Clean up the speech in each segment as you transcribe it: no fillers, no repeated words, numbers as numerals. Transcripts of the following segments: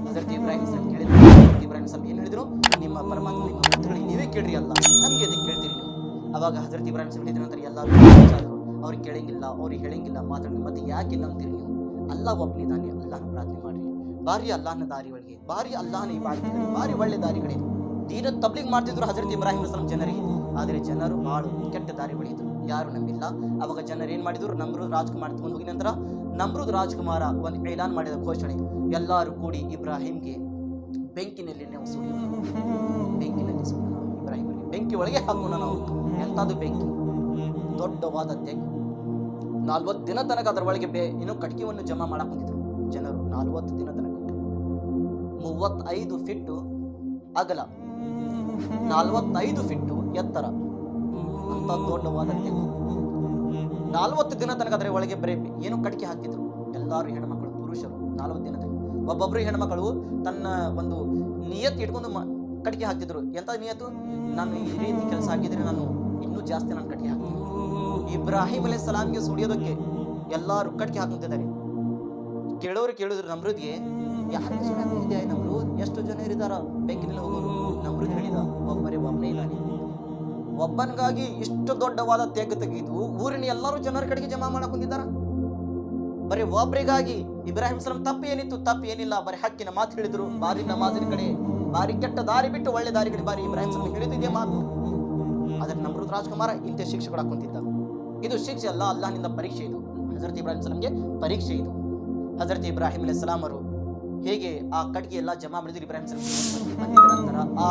ಹಜರತ್ ಇಬ್ರಾಹಿಂ ಸಲಂ ಕೇಳಿದ್ರು. ಹಜರತ್ ಇಬ್ರಾಹಿಂ ಸಲಂ ಏನು ಹೇಳಿದ್ರು? ನಿಮ್ಮ ಪರಮಾತ್ಮ ನಿಮ್ಮ ಪುತ್ರಳಿ ನೀವೇ ಕೇಳ್ರಿ ಅಲ್ಲ, ನಮ್ಗೆ ಅದಕ್ಕೆ ಕೇಳ್ತೀರಿ ನೀವು? ಅವಾಗ ಹಜರತ್ ಇಬ್ರಾಹಿಂ ಸಲಂ ಹೇಳಿದ ನಂತರ ಎಲ್ಲರೂ ಅವ್ರಿಗೆ ಕೇಳಂಗಿಲ್ಲ, ಅವ್ರಿಗೆ ಹೇಳಂಗಿಲ್ಲ, ಮಾತಾಡಿ ಮತ್ತೆ ಯಾಕೆ ನಂಬ್ತೀರಿ ನೀವು? ಅಲ್ಲಾಹ್ ಒಬ್ಬನಿದ್ದಾನೆ, ಅಲ್ಲಾಹನ ಪ್ರಾರ್ಥನೆ ಮಾಡ್ರಿ, ಬಾರಿ ಅಲ್ಲಾಹನ ದಾರಿ ಒಳಗೆ, ಬಾರಿ ಅಲ್ಲಾಹನ ಇಬಾದತ್, ಬಾರಿ ಒಳ್ಳೆ ದಾರಿಗಳೇ ದೀನ ತಬ್ಲಿಗ್ ಮಾಡ್ತಿದ್ರು ಹಜರತ್ ಇಬ್ರಾಹಿಂ ಸಲಂ ಜನರಿಗೆ. ಆದರೆ ಜನರು ಬಹಳ ಕೆಟ್ಟ ದಾರಿ ಬೆಳೆಯಿದ್ರು, ಯಾರು ನಂಬಿಲ್ಲ. ಅವಾಗ ಜನರು ಏನ್ ಮಾಡಿದ್ರು? ನಮ್ರೂದ್ ರಾಜ್ಕುಮಾರ್ ತಗೊಂಡು ಹೋಗಿ ನಂತರ ನಮ್ರೂದ್ ರಾಜ್ಕುಮಾರ ಒಂದು ಏಲಾನ್ ಮಾಡಿದ ಘೋಷಣೆ, ಎಲ್ಲರೂ ಕೂಡಿ ಇಬ್ರಾಹಿಂಗೆ ಬೆಂಕಿನಲ್ಲಿ ನಾವು ಸುಡೋಣ, ಬೆಂಕಿನಲ್ಲಿ ಸುಡೋಣ, ಇಬ್ರಾಹಿಂಗೆ ಬೆಂಕಿ ಒಳಗೆ ಹಾಕೋಣ ನಾವು. ಎಂತಾದು ಬೆಂಕಿ? ದೊಡ್ಡವಾದ ತೆಗ್. 40 ದಿನ ತನಕ ಅದರ ಒಳಗೆ ಏನು ಕಟ್ಕಿಯನ್ನು ಜಮಾ ಮಾಡಕ್ ಹೊಂದಿದ್ರು ಜನರು. 40 ದಿನ ತನಕ 35 ಫಿಟ್ ಅಗಲ, 45 ಫಿಟ್ ಎತ್ತರ ಅಂತ ದೊಡ್ಡವಾದ ತೆಗ್. 40 ದಿನ ತನಕ ಅದರ ಒಳಗೆ ಬರೀ ಏನು ಕಟ್ಕೆ ಹಾಕ್ತಿದ್ರು. ಎಲ್ಲಾರು ಹೆಣ್ಮಕ್ಳು, ಪುರುಷರು 40 ದಿನ ತನಕ. ಒಬ್ಬೊಬ್ರು ಹೆಣ್ಮಕ್ಳು ತನ್ನ ಒಂದು ನಿಯತ್ ಇಟ್ಕೊಂಡು ಕಟ್ಕೆ ಹಾಕ್ತಿದ್ರು. ಎಂತ ನಿಯತ್ತು? ನಾನು ಈ ರೀತಿ ಕೆಲಸ ಆಗಿದ್ರೆ ನಾನು ಇನ್ನೂ ಜಾಸ್ತಿ ನಾನು ಕಟ್ಕೆ ಹಾಕ್ತೀನಿ. ಇಬ್ರಾಹಿಂ ಅಲೈಹಿಸ್ಸಲಾಂಗೆ ಸುಡಿಯೋದಕ್ಕೆ ಎಲ್ಲಾರು ಕಟ್ಕೆ ಹಾಕುತ್ತಿದ್ದಾರೆ. ಕೇಳೋರು ಕೇಳಿದ್ರು ನಮ್ರೂದ್ಗೆ, ಯಾರಿಗೆ ಸುಡಿಯಾಕಿದ್ಯಾ ನಮ್ರೂದ್? ಎಷ್ಟು ಜನ ಇರಿದಾರ ಬೆಂಕಿನಲ್ಲಿ ಹೋಗೋರು? ನಮ್ರೂದ್ ಹೇಳಿದ, ಒಬ್ಬನೇ ಇದ್ದಾನೆ. ಒಬ್ಬನಿಗಾಗಿ ಇಷ್ಟು ದೊಡ್ಡವಾದ ತೆಗ್ ತೆಗೆದು ಊರಿನ ಎಲ್ಲರೂ ಜನರ ಕಡೆಗೆ ಜಮಾ ಮಾಡಕ್ ಹೊಂದಿದ್ದಾರ. ಬರೀ ಒಬ್ಬರಿಗಾಗಿ. ಇಬ್ರಾಹಿಂ ಸಲಂ ತಪ್ಪು ಏನಿತ್ತು? ತಪ್ಪು ಏನಿಲ್ಲ, ಬರೀ ಹಕ್ಕಿನ ಮಾತು ಹೇಳಿದ್ರು. ಬಾರಿ ನಮಾಜಿನ ಕಡೆ, ಬಾರಿ ಕೆಟ್ಟ ದಾರಿ ಬಿಟ್ಟು ಒಳ್ಳೆ ದಾರಿ ಕಡೆ ಬಾರಿ ಇಬ್ರಾಹಿಂ ಸಲಂ ಹೇಳಿದ್ದೇ ಮಾತು. ಆದ್ರೆ ನಮ್ರೂದ್ ರಾಜ್ಕುಮಾರ ಇಂಥ ಶಿಕ್ಷೆ ಕೊಡಕ್ ಹೊಂದಿದ್ದ. ಇದು ಶಿಕ್ಷೆ ಅಲ್ಲ, ಅಲ್ಲಾಹನಿಂದ ಪರೀಕ್ಷೆ. ಇದು ಹಜರತ್ ಇಬ್ರಾಹಿಂ ಸಲಂಗೆ ಪರೀಕ್ಷೆ. ಇದು ಹಜರತ್ ಇಬ್ರಾಹಿಂ ಅಲೈಹಿಸ್ಸಲಾಂ ಅವರು ಹೇಗೆ ಆ ಕಟ್ಗೆ ಎಲ್ಲ ಜಮಾ ಮಾಡಿದ್ರು. ಇಬ್ರಾಹಿಂ ಸಲಂ ಬಂದಿದ ನಂತರ ಆ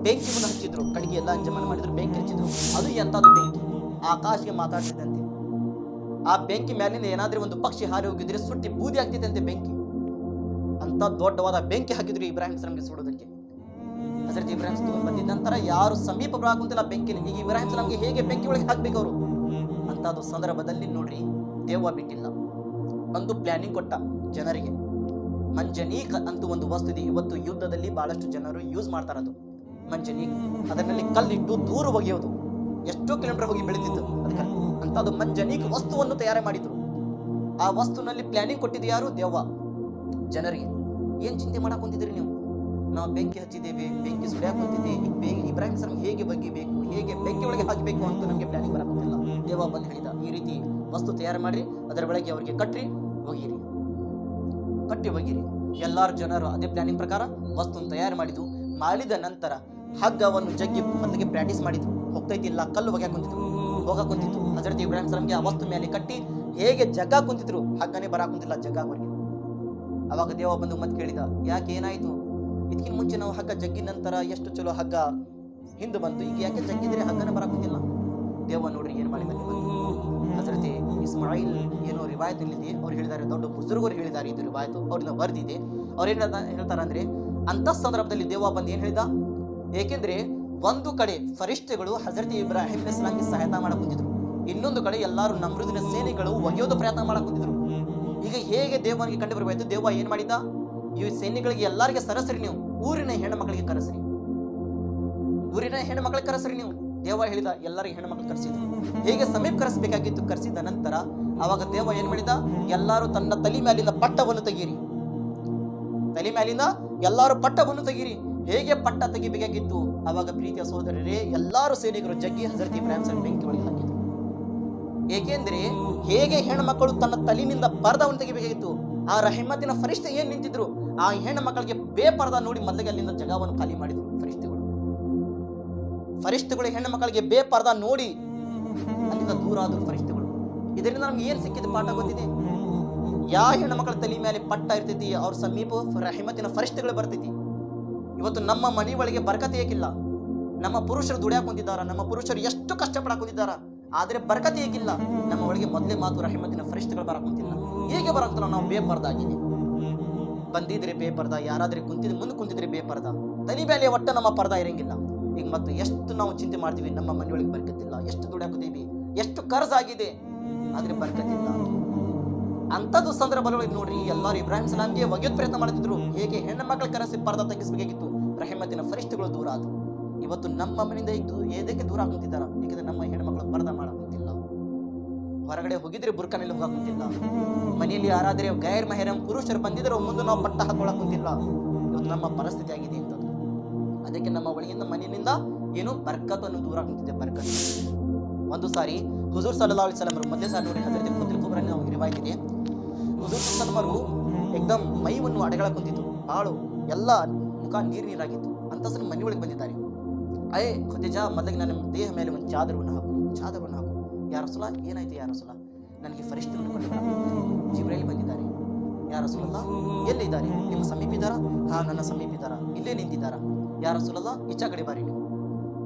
ಬೆಂಕಿಯನ್ನು ಹಚ್ಚಿದ್ರು, ಕಟ್ಗೆ ಎಲ್ಲ ಜಮಾ ಮಾಡಿದ್ರು, ಬೆಂಕಿ ಹಚ್ಚಿದ್ರು. ಅದು ಎಂತಾದ್ರು ಬೆಂಕಿ? ಆಕಾಶಕ್ಕೆ ಮಾತಾಡ್ತಿದ್ದಂತೆ. ಆ ಬೆಂಕಿ ಮೇಲಿಂದ ಏನಾದ್ರೂ ಒಂದು ಪಕ್ಷಿ ಹಾರಿ ಹೋಗಿದ್ರೆ ಸುಟ್ಟಿ ಬೂದಿ ಆಗ್ತಿದ್ದಂತೆ ಬೆಂಕಿ. ಅಂತ ದೊಡ್ಡವಾದ ಬೆಂಕಿ ಹಾಕಿದ್ರು ಇಬ್ರಾಹಿಂ ಸಲಂಗೆ ಸುಡೋದಕ್ಕೆ. ಹಜರತ್ ಇಬ್ರಾಹಿಂ ಸಲಂ ಬಂದಿದ್ದ ನಂತರ ಯಾರು ಸಮೀಪ ಬರಾಕುಂತಿಲ್ಲ ಬೆಂಕಿನ. ಈಗ ಇಬ್ರಾಹಿಂ ಸಲಂಗೆ ಹೇಗೆ ಬೆಂಕಿ ಒಳಗೆ ಹಾಕ್ಬೇಕು ಅವರು? ಅಂತದ್ದು ಸಂದರ್ಭದಲ್ಲಿ ನೋಡ್ರಿ, ದೇವ ಬಿಟ್ಟಿಲ್ಲ, ಒಂದು ಪ್ಲಾನಿಂಗ್ ಕೊಟ್ಟ ಜನರಿಗೆ. ಮಂಜನೀಕ್ ಅಂತೂ ಒಂದು ವಸ್ತು ಇದೆ. ಇವತ್ತು ಯುದ್ಧದಲ್ಲಿ ಬಹಳಷ್ಟು ಜನರು ಯೂಸ್ ಮಾಡ್ತಾರ. ಅದು ಮಂಜನೀಕ್. ಅದರಲ್ಲಿ ಕಲ್ಲಿಟ್ಟು ದೂರ ಒಗೆಯೋದು, ಎಷ್ಟೋ ಕಿಲೋಮೀಟರ್ ಹೋಗಿ ಬೆಳೀತಿತ್ತು ಅದಕ್ಕೆ. ಅಂತದ್ದು ಮಂಜನೀಕ್ ವಸ್ತುವನ್ನು ತಯಾರು ಮಾಡಿದ್ರು. ಆ ವಸ್ತುನಲ್ಲಿ ಪ್ಲಾನಿಂಗ್ ಕೊಟ್ಟಿದ್ದು ಯಾರು? ದೇವ. ಜನರಿಗೆ ಏನ್ ಚಿಂತೆ ಮಾಡಕ್ ಹೊಂತಿದ್ರಿ ನೀವು? ನಾವು ಬೆಂಕಿ ಹಚ್ಚಿದ್ದೇವೆ, ಬೆಂಕಿ ಸುಡಿಯಾಕ್ ಹೊಂತಿದ್ದೆ, ಇಬ್ರಾಹಿಂ ಸಲಂ ಹೇಗೆ ಬಗ್ಗಿಬೇಕು, ಹೇಗೆ ಬೆಂಕಿ ಒಳಗೆ ಹಾಕಬೇಕು ಅಂತ ನಮಗೆ ಪ್ಲಾನಿಂಗ್ ಬರಕ್ ಹೊಂತಿಲ್ಲ. ದೇವ ಬಂದು ಹೇಳಿದ, ಈ ರೀತಿ ವಸ್ತು ತಯಾರು ಮಾಡ್ರಿ, ಅದರ ಒಳಗೆ ಅವರಿಗೆ ಕಟ್ಟಿ ಒಗಿರಿ. ಎಲ್ಲಾರು ಜನರು ಅದೇ ಪ್ಲಾನಿಂಗ್ ಪ್ರಕಾರ ವಸ್ತುವನ್ನು ತಯಾರು ಮಾಡಿದ ನಂತರ ಹಗ್ಗವನ್ನು ಜಗ್ಗಿ ಮೊದಲಿಗೆ ಪ್ರಾಕ್ಟೀಸ್ ಮಾಡಿದ್ರು. ಹೋಗ್ತೈತಿಲ್ಲ, ಕಲ್ಲು ಹೋಗಕ್ ಕುಂತಿತ್ತು. ಹಜರತ್ ಇಬ್ರಾಹಿಂ ಸಲಂಗೆ ಆ ವಸ್ತು ಮೇಲೆ ಕಟ್ಟಿ ಹೇಗೆ ಜಗ್ಗ ಕುಂತಿದ್ರು, ಹಗ್ಗನೇ ಬರಾಕ್ ಕುಂತಿಲ್ಲ ಜಗ್ಗವರೆಗೆ. ಅವಾಗ ದೇವ ಬಂದು ಮತ್ತೆ ಕೇಳಿದ, ಯಾಕೆ ಏನಾಯ್ತು? ಇದಕ್ಕಿಂತ ಮುಂಚೆ ನಾವು ಹಗ್ಗ ಜಗ್ಗಿದ ನಂತರ ಎಷ್ಟು ಚಲೋ ಹಗ್ಗ ಹಿಂದೆ ಬಂತು, ಈಗ ಯಾಕೆ ಜಗ್ಗಿದ್ರೆ ಹಗ್ಗನ ಬರಾಕ್ ಕುಂತಿಲ್ಲ? ದೇವ ನೋಡ್ರಿ ಏನ್ ಮಾಡಿದ. ಹಜರತ್ ಇಸ್ಮಾಯಿಲ್ ಏನೋ ರಿವಾಯತ್ ಇಲ್ಲಿದೆ, ಅವ್ರು ಹೇಳಿದ್ದಾರೆ, ದೊಡ್ಡ ಬುಜುರ್ಗರು ಹೇಳಿದ್ದಾರೆ ಇದು ರಿವಾಯತ್, ಅವ್ರಿಂದ ಬರ್ದಿದೆ. ಅವ್ರು ಏನ್ ಹೇಳ್ತಾರ ಅಂದ್ರೆ, ಅಂತ ಸಂದರ್ಭದಲ್ಲಿ ದೇವ ಬಂದು ಏನ್ ಹೇಳಿದ, ಏಕೆಂದ್ರೆ ಒಂದು ಕಡೆ ಫರಿಷ್ಠೆಗಳು ಹಜರತ್ ಇಬ್ರಾಹಿಂ ಅಲೈಹಿಸ್ಸಲಾಂಗೆ ಸಹಾಯತ ಮಾಡಕ್ ಕುಂತಿದ್ರು, ಇನ್ನೊಂದು ಕಡೆ ಎಲ್ಲಾರು ನಮ್ರೂದಿನ ಸೇನೆಗಳು ಒಗೆಯೋದು ಪ್ರಯತ್ನ ಮಾಡಕ್ ಕುಂತಿದ್ರು. ಈಗ ಹೇಗೆ ದೇವನಿಗೆ ಕಂಡು ಬರಬೇಕು? ದೇವ ಏನ್ ಮಾಡಿದ, ಈ ಸೇನೆಗಳಿಗೆ ಎಲ್ಲರಿಗೆ ಸರಸ್ರಿ, ನೀವು ಊರಿನ ಹೆಣ್ಣು ಮಕ್ಕಳಿಗೆ ಕರೆಸ್ರಿ, ಊರಿನ ಹೆಣ್ಣು ಮಕ್ಕಳಿಗೆ ಕರೆಸ್ರಿ ನೀವು. ದೇವ ಹೇಳಿದ, ಎಲ್ಲರಿಗೆ ಹೆಣ್ಣು ಮಕ್ಕಳು ಕರೆಸಿದ್ರು. ಹೇಗೆ ಸಮೀಪ ಕರೆಸಬೇಕಾಗಿತ್ತು. ಕರೆಸಿದ ನಂತರ ಅವಾಗ ದೇವ ಏನ್ ಮಾಡಿದ, ಎಲ್ಲಾರು ತನ್ನ ತಲೆ ಮೇಲಿಂದ ಪಟ್ಟವನ್ನು ತೆಗೀರಿ, ತಲೆ ಮೇಲಿಂದ ಎಲ್ಲಾರು ಪಟ್ಟವನ್ನು ತೆಗೀರಿ. ಹೇಗೆ ಪಟ್ಟ ತೆಗಿಬೇಕಾಗಿತ್ತು? ಅವಾಗ ಪ್ರೀತಿಯ ಸಹೋದರರೇ, ಎಲ್ಲಾರು ಸೇನಿಕರು ಜಗ್ಗಿ ಹಜರತ್ ಇಬ್ರಾಹಿಂ ಸಲಂ ಬೆಂಕಿ ಒಳಗೆ ಹಾಕಿದ್ರು. ಏಕೆಂದ್ರೆ ಹೇಗೆ ಹೆಣ್ಣು ಮಕ್ಕಳು ತನ್ನ ತಲೆಯಿಂದ ಪರ್ದವನ್ನು ತೆಗಿಬೇಕಾಗಿತ್ತು, ಆ ರಹಿಮತಿನ ಫರಿಷ್ಠೆ ಏನ್ ನಿಂತಿದ್ರು, ಆ ಹೆಣ್ಣು ಮಕ್ಕಳಿಗೆ ಬೇಪರ್ದ ನೋಡಿ ಮೊದಲಿಗೆ ಅಲ್ಲಿಂದ ಜಗವನ್ನು ಖಾಲಿ ಮಾಡಿದ್ರು ಫರಿಷ್ಠೆಗಳು ಹೆಣ್ಣು ಮಕ್ಕಳಿಗೆ ಬೇಪರ್ದ ನೋಡಿ ಅಲ್ಲಿಂದ ದೂರ ಆದ್ರು ಫರಿಷ್ಠೆಗಳು. ಇದರಿಂದ ನಮ್ಗೆ ಏನ್ ಸಿಕ್ಕಿದ ಪಾಠ ಗೊತ್ತಿದೆ? ಯಾವ ಹೆಣ್ಣು ಮಕ್ಕಳ ತಲೆ ಮೇಲೆ ಪಟ್ಟ ಇರ್ತೈತಿ, ಅವ್ರ ಸಮೀಪ ರಹಿಮತಿನ ಫರಿಷ್ಠೆಗಳು ಬರ್ತೈತಿ. ಇವತ್ತು ನಮ್ಮ ಮನೆ ಒಳಗೆ ಬರ್ಕತೆ ಏಕಿಲ್ಲ. ನಮ್ಮ ಪುರುಷರು ದುಡಿಯಾಕ ಕುಂತಿದ್ದಾರ, ನಮ್ಮ ಪುರುಷರು ಎಷ್ಟು ಕಷ್ಟಪಡಕ್ ಕುಂತಿದ್ದಾರ, ಆದ್ರೆ ಬರ್ಕತೆ ಏಕಿಲ್ಲ. ನಮ್ಮ ಒಳಗೆ ಮೊದಲೇ ಮಾತು ರಹಿಮತಿನ ಫರಿಷ್ಠೆಗಳು ಬರಕ್ ಕುಂತಿಲ್ಲ. ಹೇಗೆ ಬರಕ್ತಲ್ಲ? ನಾವು ಬೇಪರ್ದಾಗಿದೆ ಬಂದಿದ್ರೆ ಬೇಪರ್ದ, ಯಾರಾದ್ರೆ ಮುಂದೆ ಕುಂತಿದ್ರೆ ಬೇಪರ್ದ, ತಲೆ ಮೇಲೆ ಒಟ್ಟ ನಮ್ಮ ಪರ್ದ ಇರಂಗಿಲ್ಲ. ಈಗ ಮತ್ತು ಎಷ್ಟು ನಾವು ಚಿಂತೆ ಮಾಡ್ತೀವಿ, ನಮ್ಮ ಮನೆಯೊಳಗೆ ಬರ್ಕತ್ತಿಲ್ಲ, ಎಷ್ಟು ದುಡಿಯಾಕುತ್ತೀವಿ, ಎಷ್ಟು ಖರ್ಚಾಗಿದೆ, ಆದ್ರೆ ಬರ್ಕತ್ತಿಲ್ಲ. ಅಂತದ್ದು ಸಂದರ್ಭದೊಳಗೆ ನೋಡ್ರಿ, ಎಲ್ಲರೂ ಇಬ್ರಾಹಿಂ ಸಲಾಂಗೆ ಒಗೆಯೋದ್ ಪ್ರಯತ್ನ ಮಾಡ್ತಿದ್ರು. ಹೇಗೆ ಹೆಣ್ಣು ಮಕ್ಕಳ ಕರೆಸಿ ಪರ್ದ ತೆಗಿಸಬೇಕಾಗಿತ್ತು, ರಹಿಮತಿನ ಫರಿಷ್ಠೆಗಳು ದೂರ ಆದ್ರು. ಇವತ್ತು ನಮ್ಮ ಮನೆಯಿಂದ ಏದಕ್ಕೆ ದೂರ ಆಗುತ್ತಿದ್ದಾರ? ಏಕೆಂದ್ರೆ ನಮ್ಮ ಹೆಣ್ಣು ಮಕ್ಕಳು ಪರ್ದ ಮಾಡಕುಂತಿಲ್ಲ, ಹೊರಗಡೆ ಹೋಗಿದ್ರೆ ಬುರ್ಕನಲ್ಲಿ ಹೋಗಾಕುಂತಿಲ್ಲ, ಮನೆಯಲ್ಲಿ ಯಾರಾದ್ರೆ ಗೈರ್ ಮಹರಂ ಪುರುಷರು ಬಂದಿದ್ರೆ ಮುಂದೆ ನಾವು ಪಟ್ಟ ಹಾಕೊಳಕುಂತಿಲ್ಲ. ಇವತ್ತು ನಮ್ಮ ಪರಿಸ್ಥಿತಿ ಆಗಿದೆ ಅಂತದ್ದು. ಅದಕ್ಕೆ ನಮ್ಮ ಒಳಗಿಂದ ಮನೆಯಿಂದ ಏನು ಬರ್ಕತ್ತನ್ನು ದೂರ ಆಗ್ತಿದೆ. ಬರ್ಕತ್ ಒಂದು ಸಾರಿ ಹುಜೂರ್ ಸಲ್ಲಲ್ಲಾಹು ಅಲೈಹಿ ವಸಲ್ಲಂ ಮೊದಲೇ ಸಾರಿ ನೋಡಿ ಹಜರತ್ ಖುದ್ರಿಲ್ ಕುಬ್ರಾ ನಾವು ರಿವಾಯತ್ ಇದೆ. ಹುಜೂರ್ ಸಲ್ಲಲ್ಲಾಹು ಏಕದಮ್ ಮೈವನ್ನು ಅಡಗಳ ಕುಂತಿತ್ತು, ಬಾಳು ಎಲ್ಲ ಮುಖ ನೀರಾಗಿತ್ತು. ಅಂತ ಸರಿ ಮನೆ ಒಳಗೆ ಬಂದಿದ್ದಾರೆ. ಅಯ್ಯ ಖುದೀಜಾ, ಮೊದಲಿಗೆ ನನ್ನ ದೇಹ ಮೇಲೆ ಒಂದು ಚಾದರವನ್ನು ಹಾಕು. ಯಾ ರಸೂಲ, ಏನಾಯ್ತು ಯಾ ರಸೂಲ? ನನಗೆ ಫರಿಷ್ಠರನ್ನು ಕೊಂಡು ಜಿಬ್ರೈಲ್ ಬಂದಿದ್ದಾರೆ. ಯಾ ರಸೂಲಲ್ಲ, ಎಲ್ಲಿದ್ದಾರೆ? ನಿಮ್ಮ ಸಮೀಪ ಇದ್ದಾರಾ? ಹಾ, ನನ್ನ ಸಮೀಪ ಇದ್ದಾರಾ? ಇಲ್ಲೇ ನಿಂತಿದ್ದಾರಾ? ಯಾ ರಸೂಲಲ್ಲ, ಈಚಾ ಕಡೆ ಬಾರಿ. ನೀವು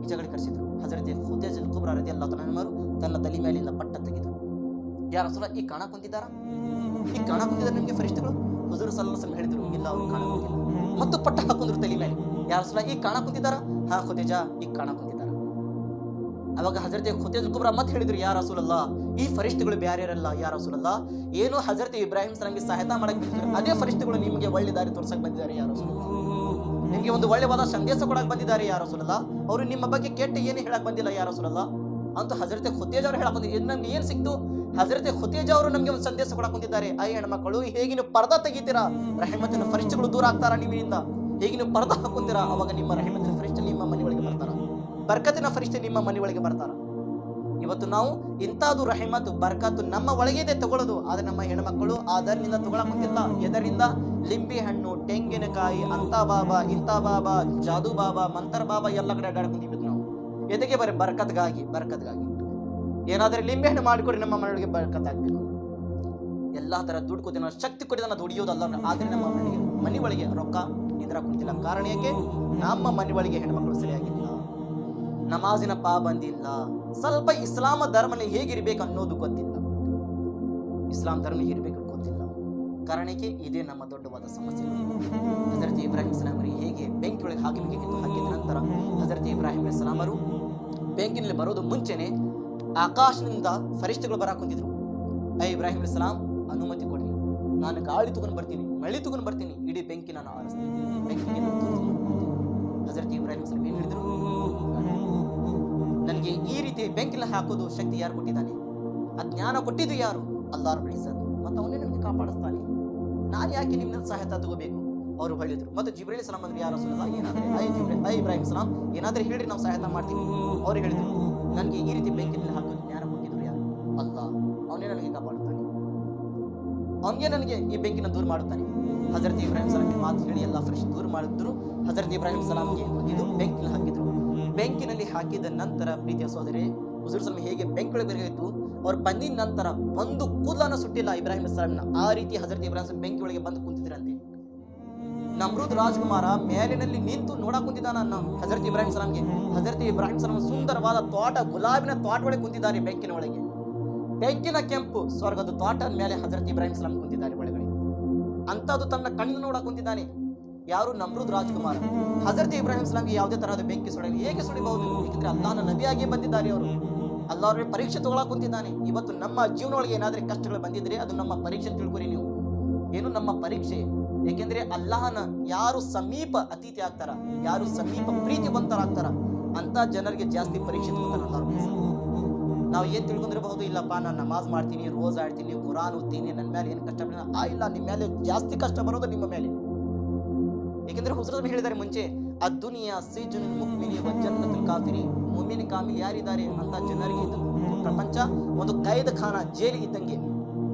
ಈಚಾ ಕಡೆ ಕರೆಸಿದ್ರು. ಹಜರತ್ ಖುದ್ರಿಲ್ ಕುಬ್ರಾ ರದಿಯಲ್ಲಾಹು ತಆಲಾ ತನ್ನ ತಲೆ ಮೇಲಿಂದ ಪಟ್ಟ ತೆಗೆದರು. ಯಾ ರಸೂಲ, ಈ ಕಾಣ ಕುಂತಿದ್ದಾರಾ? ಈ ಕಾಣ ಕುಂತಿದ್ದಾರೆ ನಿಮಗೆ ಫರಿಷ್ಠಗಳು? ಹುಜೂರ್ ಸಲ್ಲಲ್ಲಾಹು ಅಲೈಹಿ ವಸಲ್ಲಂ ಹೇಳಿದ್ರು, ಇಲ್ಲ ಅವರು ಕಾಣ ಕುಂತಿಲ್ಲ. ಮತ್ತು ಪಟ್ಟ ಹಾಕೊಂಡ್ರು ತಲೆ ಮೇಲೆ. ಯಾ ರಸೂಲ, ಈ ಕಾಣ ಕುಂತಿದ್ದಾರಾ? ಹಾ ಖುದೀಜಾ, ಈ ಕಾಣ ಕುಂತಿದ್ದಾರೆ. ಅವಾಗ ಹಜರತ್ ಖುದ್ರಿಲ್ ಕುಬ್ರಾ ಮತ್ತೆ ಹೇಳಿದ್ರು, ಯಾ ರಸೂಲಲ್ಲ, ಈ ಫರಿಷ್ಠಗಳು ಬ್ಯಾರ್ಯಾರಲ್ಲ ಯಾ ರಸೂಲಲ್ಲ, ಏನು ಹಜರತ್ ಇಬ್ರಾಹಿಂ ಸಲಾಂಗೆ ಸಹಾಯತ ಮಾಡಕ್ ಬಂದಿದ್ರು ಅದೇ ಫರಿಷ್ಠಗಳು ನಿಮಗೆ ಒಳ್ಳೆ ದಾರಿ ತೋರ್ಸಕ್ ಬಂದಿದ್ದಾರೆ ಯಾ ರಸೂಲಲ್ಲ. ನಿಮಗೆ ಒಂದು ಒಳ್ಳೆವಾದ ಸಂದೇಶ ಕೊಡಕ್ ಬಂದಿದ್ದಾರೆ ಯಾ ರಸೂಲಲ್ಲ. ಅವರು ನಿಮ್ಮ ಬಗ್ಗೆ ಕೆಟ್ಟ ಏನು ಹೇಳಕ್ ಬಂದಿಲ್ಲ ಯಾ ರಸೂಲಲ್ಲ ಅಂತ ಹಜರತ್ ಖುದ್ರಿಜಾ ಅವರು ಹೇಳಕ್ ಬಂದಿದ್ರು. ನಮ್ಗೆ ಏನ್ ಸಿಕ್ತು? ಹಜರತ್ ಖುದ್ರಿಜಾ ಅವರು ನಮಗೆ ಒಂದು ಸಂದೇಶ ಕೊಡಕ್ ಬಂದಿದ್ದಾರೆ. ಅಯ್ಯ ಹೆಣ್ಮಕ್ಕಳು, ಹೇಗೆ ನೀವು ಪರ್ದಾ ತೆಗಿತೀರಾ, ರಹಮತ್ತಿನ ಫರಿಷ್ಠಗಳು ದೂರ ಆಗ್ತಾರ ನಿಮ್ಮಿಂದ. ಹೇಗೆ ನೀವು ಪರ್ದಾ ಹಾಕೊಂತೀರಾ, ಅವಾಗ ನಿಮ್ಮ ರಹಮತ್ತಿನ ಫರಿಷ್ಠ ನಿಮ್ಮ ಮನೆ ಒಳಗೆ ಬರ್ತಾರ, ಬರ್ಕತ್ತಿನ ಫರಿಷ್ಠ ನಿಮ್ಮ ಮನೆ ಒಳಗೆ ಬರ್ತಾರ. ಇವತ್ತು ನಾವು ಇಂಥದ್ದು ರಹಮತ್ತು ಬರ್ಕತ್ತು ನಮ್ಮ ಒಳಗಿದೆ ತಗೊಳ್ಳೋದು, ಆದ್ರೆ ನಮ್ಮ ಹೆಣ್ಮಕ್ಕಳು ಅದರಿಂದ ತಗೊಳಕ್ ಕುಂತಿಲ್ಲ. ಎದರಿಂದ? ಲಿಂಬೆ ಹಣ್ಣು, ತೆಂಗಿನಕಾಯಿ, ಅಂತ ಬಾಬಾ, ಇಂಥ ಬಾಬಾ, ಜಾದು ಬಾಬಾ, ಮಂತರ ಬಾಬಾ ಎಲ್ಲ ಕಡೆ ಅಡ್ಡಾಡ್ಕೊಂತೀವಿ ನಾವು. ಎದಕ್ಕೆ? ಬರೀ ಬರ್ಕತ್ಗಾಗಿ. ಏನಾದ್ರೆ ಲಿಂಬೆ ಹಣ್ಣು ಮಾಡಿಕೊಡಿ, ನಮ್ಮ ಮನೆಯೊಳಗೆ ಬರ್ಕತ್ತಾಗ್ಬೇಕು. ಎಲ್ಲಾ ತರ ದುಡ್ಡು ಕೊಡ್ತೀವಿ, ಶಕ್ತಿ ಕೊಡಿದ ದುಡಿಯೋದಲ್ಲ. ಆದ್ರೆ ನಮ್ಮ ಮನೆ ಒಳಗೆ ರೊಕ್ಕ ನಿಂದ್ರ ಕುಂತಿಲ್ಲ. ಕಾರಣ ಯಾಕೆ? ನಮ್ಮ ಮನೆ ಒಳಗೆ ಹೆಣ್ಮಕ್ಳು ಸರಿಯಾಗಿಲ್ಲ, ನಮಾಜಿನ ಪಾಬಂದಿಲ್ಲ, ಸ್ವಲ್ಪ ಇಸ್ಲಾಮ ಧರ್ಮದಲ್ಲಿ ಹೇಗಿರ್ಬೇಕು ಅನ್ನೋದು ಗೊತ್ತಿಲ್ಲ, ಇಸ್ಲಾಂ ಧರ್ಮ ಹೇಗಿರ್ಬೇಕು ಗೊತ್ತಿಲ್ಲ. ಕಾರಣಕ್ಕೆ ಇದೇ ನಮ್ಮ ದೊಡ್ಡವಾದ ಸಮಸ್ಯೆ. ಹಜರತ್ ಇಬ್ರಾಹಿಂ ಸಲಾಮರಿಗೆ ಹೇಗೆ ಬೆಂಕಿ ಒಳಗೆ ಹಾಕಬೇಕಿತ್ತು, ಹಾಕಿದ ನಂತರ ಹಜರತ್ ಇಬ್ರಾಹಿಂ ಸಲಾಮರು ಬೆಂಕಿನಲ್ಲಿ ಬರೋದು ಮುಂಚೆನೆ ಆಕಾಶದಿಂದ ಫರಿಷ್ಠಗಳು ಬರಾಕ್ ಕುಂತಿದ್ರು. ಇಬ್ರಾಹಿಂ ಸಲಾಂ, ಅನುಮತಿ ಕೊಡ್ರಿ, ನಾನು ಗಾಳಿ ತಗೊಂಡು ಬರ್ತೀನಿ, ಮಳೆ ತಗೊಂಡು ಬರ್ತೀನಿ, ಇಡೀ ಬೆಂಕಿ ನಾನು ಆರಿಸ್ತೀನಿ, ಬೆಂಕಿಗೆ ಹಜರತ್ ಇಬ್ರಾಹಿಂ ಸಲಾಂ ಏನ್ ಹೇಳಿದ್ರು? ನನಗೆ ಈ ರೀತಿ ಬೆಂಕಿನ ಹಾಕೋದು ಶಕ್ತಿ ಯಾರು ಕೊಟ್ಟಿದ್ದಾನೆ? ಆ ಜ್ಞಾನ ಕೊಟ್ಟಿದ್ದು ಯಾರು? ಅಲ್ಲಾಹ್ ಇಜ್ಜತ್. ಮತ್ತು ಅವನೇ ನಮಗೆ ಕಾಪಾಡಿಸ್ತಾನೆ, ನಾನು ಯಾಕೆ ನಿಮ್ಮಿಂದ ಸಹಾಯತ ತಗೋಬೇಕು? ಅವರು ಹೇಳಿದ್ರು. ಮತ್ತು ಜಿಬ್ರೈಲ್ ಸಲಾಂ ಅಂದ್ರೆ ಯಾರು ರಸೂಲಲ್ಲ, ಏನಾದ್ರೆ ಇಬ್ರಾಹಿಂ ಸಲಾಂ ಏನಾದ್ರೆ ಹೇಳ್ರಿ, ನಾವು ಸಹಾಯತ ಮಾಡ್ತೀವಿ. ಅವ್ರು ಹೇಳಿದ್ರು, ನನಗೆ ಈ ರೀತಿ ಬೆಂಕಿನಲ್ಲಿ ಹಾಕೋದು ಜ್ಞಾನ ಕೊಟ್ಟಿದ್ರು ಯಾರು? ಅಲ್ಲಾಹ್. ಅವನೇ ನನಗೆ ಕಾಪಾಡುತ್ತಾನೆ, ಅವನಿಗೆ ನನಗೆ ಈ ಬೆಂಕಿನ ದೂರ ಮಾಡುತ್ತಾನೆ. ಹಜರತ್ ಇಬ್ರಾಹಿಂ ಸಲಾಂಗೆ ಮಾತು ಹೇಳಿ ಎಲ್ಲ ಫ್ರೆಶ್ ದೂರ ಮಾಡಿದ್ರು. ಹಜರತ್ ಇಬ್ರಾಹಿಂ ಸಲಾಂಗೆ ಇದು ಬೆಂಕಿನಲ್ಲಿ ಹಾಕಿದ್ರು. ಬೆಂಕಿನಲ್ಲಿ ಹಾಕಿದ ನಂತರ ಪ್ರೀತಿಯ ಸೋದರಿ, ಹುಜೂರ್ ಸಲಾಂ ಹೇಗೆ ಬೆಂಕಿ ಒಳಗೆ ಬೆರಗಾಯಿತು, ಅವ್ರು ಬಂದಿದ ನಂತರ ಒಂದು ಕೂದಲನ್ನು ಸುಟ್ಟಿಲ್ಲ ಇಬ್ರಾಹಿಂ ಸಲಾಂನ. ಆ ರೀತಿ ಹಜರತ್ ಇಬ್ರಾಹಿಂ ಸಲಾಂ ಬೆಂಕಿ ಒಳಗೆ ಬಂದು ಕುಂತಿದ್ರಂತೆ. ನಮ್ರೂದ್ ರಾಜಕುಮಾರ ಮೇಲಿನಲ್ಲಿ ನಿಂತು ನೋಡಕ್ ಕುಂತಿದ್ದಾನ ಹಜರತ್ ಇಬ್ರಾಹಿಂ ಸಲಾಂಗೆ. ಹಜರತ್ ಇಬ್ರಾಹಿಂ ಸಲಾಂ ಸುಂದರವಾದ ತೋಟ, ಗುಲಾಬಿನ ತೋಟ ಒಳಗೆ ಕುಂತಿದ್ದಾರೆ ಬೆಂಕಿನ ಒಳಗೆ. ಬೆಂಕಿನ ಕೆಂಪು ಸ್ವರ್ಗದ ತೋಟದ ಮೇಲೆ ಹಜರತ್ ಇಬ್ರಾಹಿಂ ಸಲಾಂ ಕುಂತಿದ್ದಾರೆ ಒಳಗಡೆ. ಅಂತದ್ದು ತನ್ನ ಕಣ್ಣು ನೋಡಕ್ ಕುಂತಿದ್ದಾನೆ. ಯಾರು? ನಮ್ರೂದ್ ರಾಜಕುಮಾರ. ಹಜರತ್ ಇಬ್ರಾಹಿಂ ಸಲಾಂಗೆ ಯಾವುದೇ ತರಹದ ಬೆಂಕಿ ಸುಡಲಿ, ಹೇಗೆ ಸುಡಿಬಹುದು? ಯಾಕಂದ್ರೆ ಅಲ್ಲಾಹನ ನಬಿಯಾಗಿ ಬಂದಿದ್ದಾರೆ ಅವರು. ಅಲ್ಲಾಹ್ ಪರೀಕ್ಷೆ ತಗೊಳಕ್ ಕುಂತಿದ್ದಾನೆ. ಇವತ್ತು ನಮ್ಮ ಜೀವನ ಒಳಗೆ ಏನಾದ್ರೆ ಕಷ್ಟಗಳು ಬಂದಿದ್ರೆ ಅದು ನಮ್ಮ ಪರೀಕ್ಷೆ ತಿಳ್ಕೊರಿ ನೀವು. ಏನು ನಮ್ಮ ಪರೀಕ್ಷೆ? ಯಾಕೆಂದ್ರೆ ಅಲ್ಲಾಹನ ಯಾರು ಸಮೀಪ ಅತಿಥಿ ಆಗ್ತಾರ, ಯಾರು ಸಮೀಪ ಪ್ರೀತಿವಂತರಾಗ್ತಾರ ಅಂತ ಜನರಿಗೆ ಜಾಸ್ತಿ ಪರೀಕ್ಷೆ ನಾವು ಏನ್ ತಿಳ್ಕೊಂಡಿರಬಹುದು, ಇಲ್ಲಪ್ಪ ನಾನು ನಮಾಜ್ ಮಾಡ್ತೀನಿ, ರೋಜ್ ಆಡ್ತೀನಿ, ಕುರಾನ್ ಓದ್ತೀನಿ, ನನ್ನ ಮೇಲೆ ಏನು ಕಷ್ಟ ಬರೋಲ್ಲ. ಇಲ್ಲ, ನಿಮ್ಮ ಮೇಲೆ ಜಾಸ್ತಿ ಕಷ್ಟ ಬರೋದು ನಿಮ್ಮ ಮೇಲೆ. ಯಾಕೆಂದ್ರೆ ಹುಜೂರ್ ಹೇಳಿದ್ದಾರೆ ಮುಂಚೆ, ಅದ್ದುನಿಯಾ ಸಿಜುನುಲ್ ಮುಫ್ಮಿನಿ ವ ಜನ್ನತುಲ್ ಕಾಫಿರಿ. ಮುಮಿನ್ ಕಾಮಿಲ್ ಯಾರಿದ್ದಾರೆ ಅಂತ ಜನರಿಗೆ ಇದು ಪ್ರಪಂಚ ಒಂದು ಕೈದ ಖಾನ, ಜೈಲು ಇದ್ದಂಗೆ.